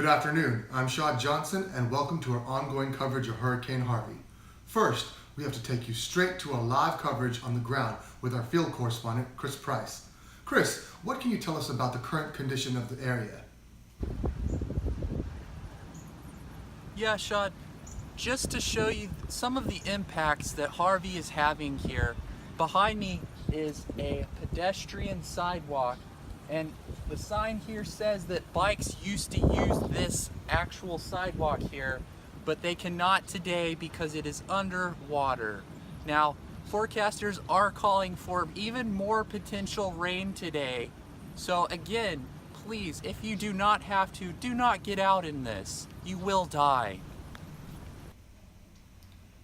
Good afternoon, I'm Shad Johnson and welcome to our ongoing coverage of Hurricane Harvey. First, we have to take you straight to our live coverage on the ground with our field correspondent, Chris Price. Chris, what can you tell us about the current condition of the area? Yeah, Shad, just to show you some of the impacts that Harvey is having here, behind me is a pedestrian sidewalk, and the sign here says that bikes used to use this actual sidewalk here, but they cannot today because it is underwater. Now, forecasters are calling for even more potential rain today. So again, please, if you do not have to, do not get out in this. You will die.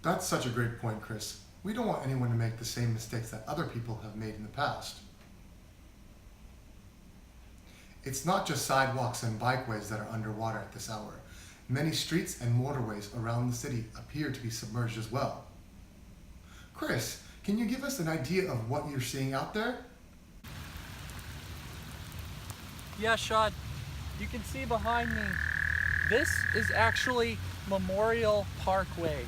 That's such a great point, Chris. We don't want anyone to make the same mistakes that other people have made in the past. It's not just sidewalks and bikeways that are underwater at this hour. Many streets and motorways around the city appear to be submerged as well. Chris, can you give us an idea of what you're seeing out there? Yeah, Shad, you can see behind me, this is actually Memorial Parkway.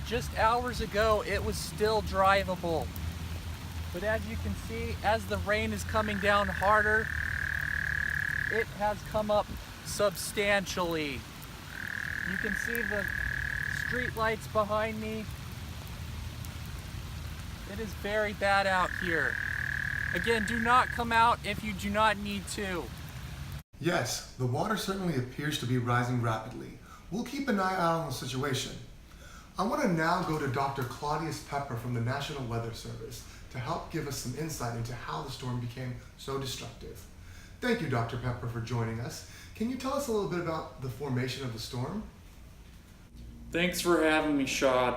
Just hours ago, it was still drivable. But as you can see, as the rain is coming down harder, it has come up substantially. You can see the street lights behind me. It is very bad out here. Again, do not come out if you do not need to. Yes, the water certainly appears to be rising rapidly. We'll keep an eye out on the situation. I want to now go to Dr. Claudius Pepper from the National Weather Service to help give us some insight into how the storm became so destructive. Thank you, Dr. Pepper, for joining us. Can you tell us a little bit about the formation of the storm? Thanks for having me, Shad.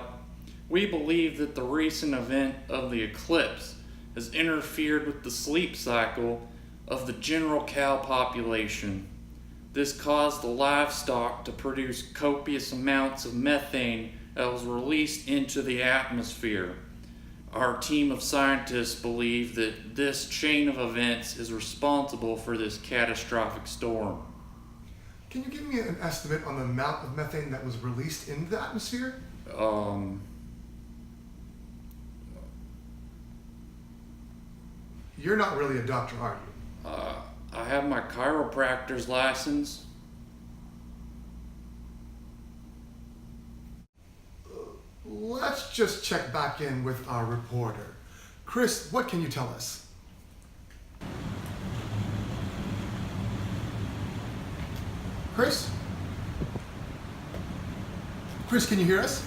We believe that the recent event of the eclipse has interfered with the sleep cycle of the general cow population. This caused the livestock to produce copious amounts of methane that was released into the atmosphere. Our team of scientists believe that this chain of events is responsible for this catastrophic storm. Can you give me an estimate on the amount of methane that was released into the atmosphere? You're not really a doctor, are you? I have my chiropractor's license. Let's just check back in with our reporter. Chris, what can you tell us? Chris? Chris, can you hear us?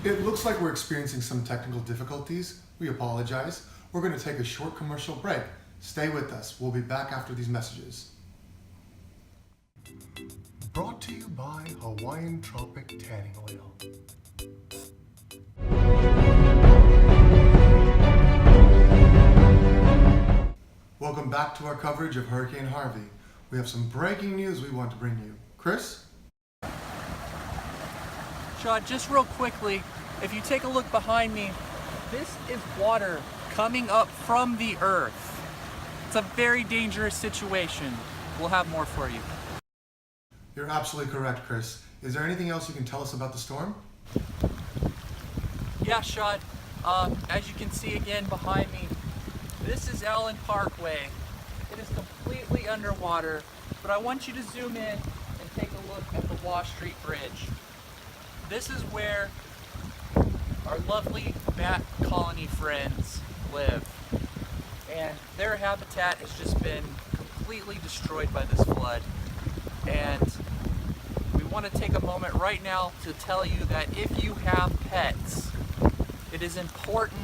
It looks like we're experiencing some technical difficulties. We apologize. We're going to take a short commercial break. Stay with us. We'll be back after these messages. Brought to you by Hawaiian Tropic Tanning Oil. Welcome back to our coverage of Hurricane Harvey. We have some breaking news we want to bring you. Chris? Shad, just real quickly, if you take a look behind me, this is water coming up from the earth. It's a very dangerous situation. We'll have more for you. You're absolutely correct, Chris. Is there anything else you can tell us about the storm? Yeah, Shad. As you can see again behind me, this is Allen Parkway. It is completely underwater, but I want you to zoom in and take a look at the Wash Street Bridge. This is where our lovely bat colony friends live, and their habitat has just been completely destroyed by this flood. And we want to take a moment right now to tell you that if you have pets, it is important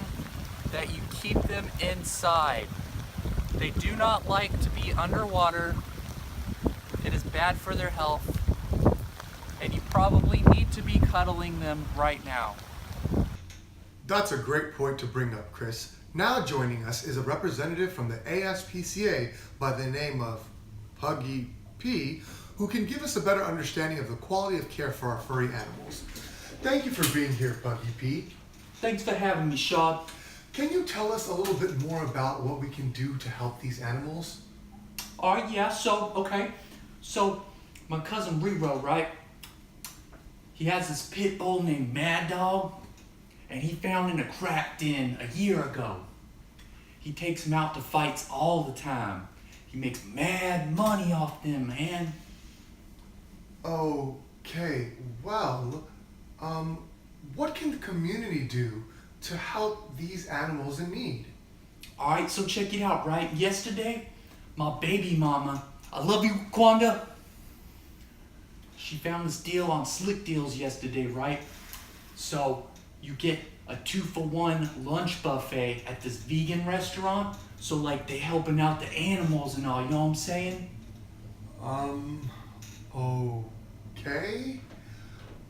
that you keep them inside. They do not like to be underwater. It is bad for their health, and you probably need to be cuddling them right now. That's a great point to bring up, Chris. Now joining us is a representative from the ASPCA by the name of Puggy P, who can give us a better understanding of the quality of care for our furry animals. Thank you for being here, Puggy P. Thanks for having me, Shad. Can you tell us a little bit more about what we can do to help these animals? Yeah, okay. So, my cousin Rero, right? He has this pit bull named Mad Dog, and he found in a crack den a year ago. He takes him out to fights all the time. He makes mad money off them, man. Okay, well, what can the community do to help these animals in need? Alright, so check it out, right? Yesterday, my baby mama, I love you, Kwanda. She found this deal on Slick Deals yesterday, right? So, you get a 2-for-1 lunch buffet at this vegan restaurant. So, like, they helping out the animals and all, you know what I'm saying? Okay.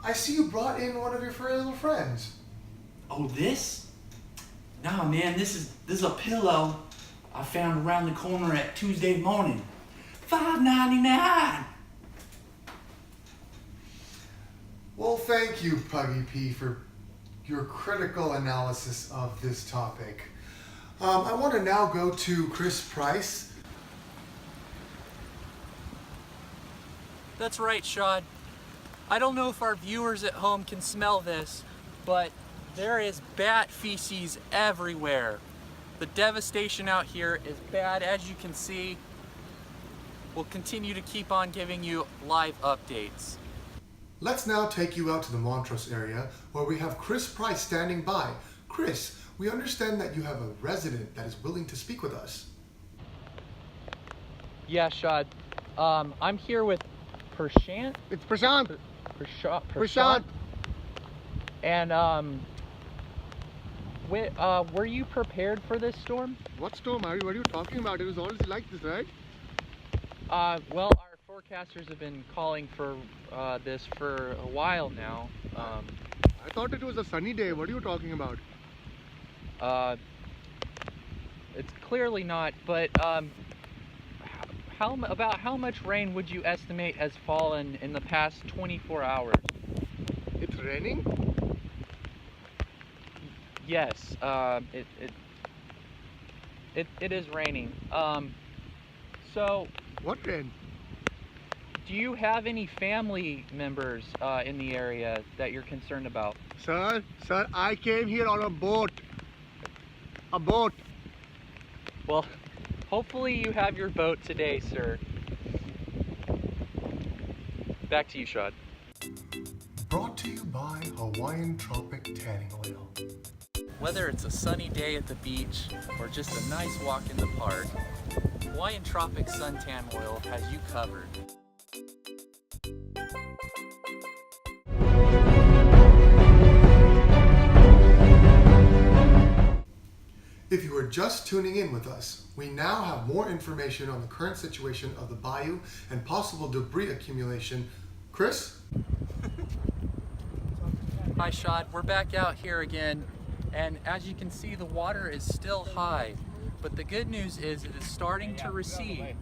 I see you brought in one of your furry little friends. Oh, this? Nah, man, this is a pillow I found around the corner at Tuesday morning. $5.99. Well, thank you, Puggy P, for your critical analysis of this topic. I want to now go to Chris Price. That's right, Shad. I don't know if our viewers at home can smell this, but there is bat feces everywhere. The devastation out here is bad, as you can see. We'll continue to keep on giving you live updates. Let's now take you out to the Montrose area where we have Chris Price standing by. Chris, we understand that you have a resident that is willing to speak with us. Yeah, Shad. I'm here with Prashant. It's Prashant. Prashant. And were you prepared for this storm? What storm are you? What are you talking about? It was always like this, right? Well, our forecasters have been calling for this for a while now. I thought it was a sunny day. What are you talking about? It's clearly not, but how much rain would you estimate has fallen in the past 24 hours? It's raining? Yes, it is raining. So, What rain? do you have any family members in the area that you're concerned about? Sir, I came here on a boat. A boat. Well, hopefully you have your boat today, sir. Back to you, Shad. Brought to you by Hawaiian Tropic Tanning Oil. Whether it's a sunny day at the beach or just a nice walk in the park, Hawaiian Tropic Suntan Oil has you covered. If you are just tuning in with us, we now have more information on the current situation of the bayou and possible debris accumulation. Chris? Hi, Shad. We're back out here again, and as you can see, the water is still high. But the good news is it is starting to recede.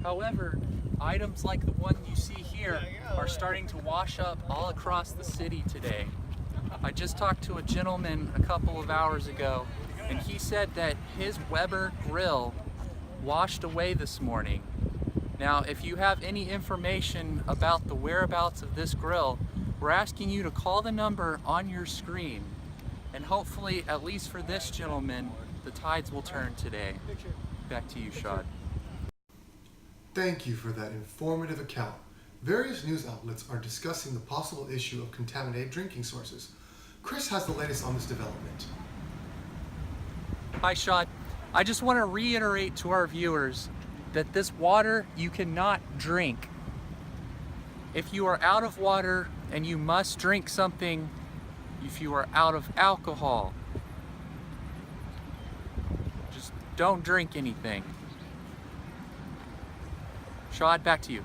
However, items like the one you see here are starting to wash up all across the city today. I just talked to a gentleman a couple of hours ago, and he said that his Weber grill washed away this morning. Now, if you have any information about the whereabouts of this grill, we're asking you to call the number on your screen. And hopefully, at least for this gentleman, the tides will turn today. Back to you, Shad. Thank you for that informative account. Various news outlets are discussing the possible issue of contaminated drinking sources. Chris has the latest on this development. Hi, Shad. I just want to reiterate to our viewers that this water you cannot drink. If you are out of water and you must drink something, if you are out of alcohol, just don't drink anything. Shad, back to you.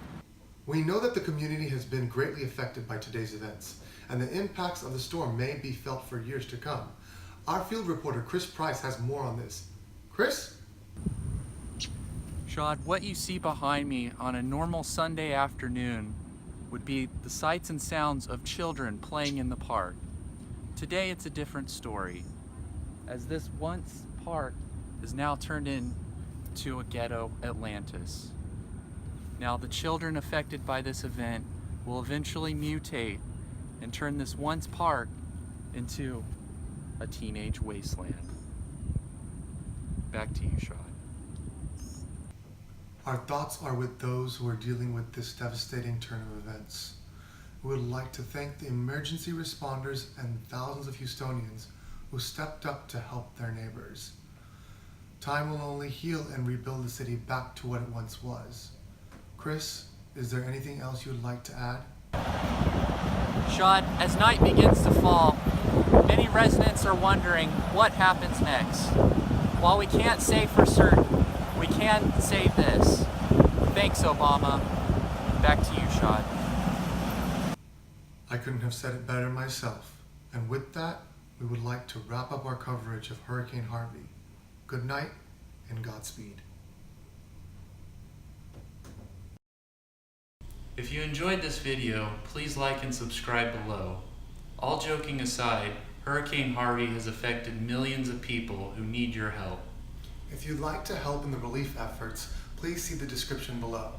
We know that the community has been greatly affected by today's events, and the impacts of the storm may be felt for years to come. Our field reporter, Chris Price, has more on this. Chris? Shad, what you see behind me on a normal Sunday afternoon would be the sights and sounds of children playing in the park. Today it's a different story, as this once park is now turned into a ghetto Atlantis. Now, the children affected by this event will eventually mutate and turn this once park into a teenage wasteland. Back to you, Shad. Our thoughts are with those who are dealing with this devastating turn of events. We would like to thank the emergency responders and thousands of Houstonians who stepped up to help their neighbors. Time will only heal and rebuild the city back to what it once was. Chris, is there anything else you'd like to add? Shad, as night begins to fall, many residents are wondering what happens next. While we can't say for certain, we can say this. Thanks, Obama. Back to you, Shad. I couldn't have said it better myself. And with that, we would like to wrap up our coverage of Hurricane Harvey. Good night and Godspeed. If you enjoyed this video, please like and subscribe below. All joking aside, Hurricane Harvey has affected millions of people who need your help. If you'd like to help in the relief efforts, please see the description below.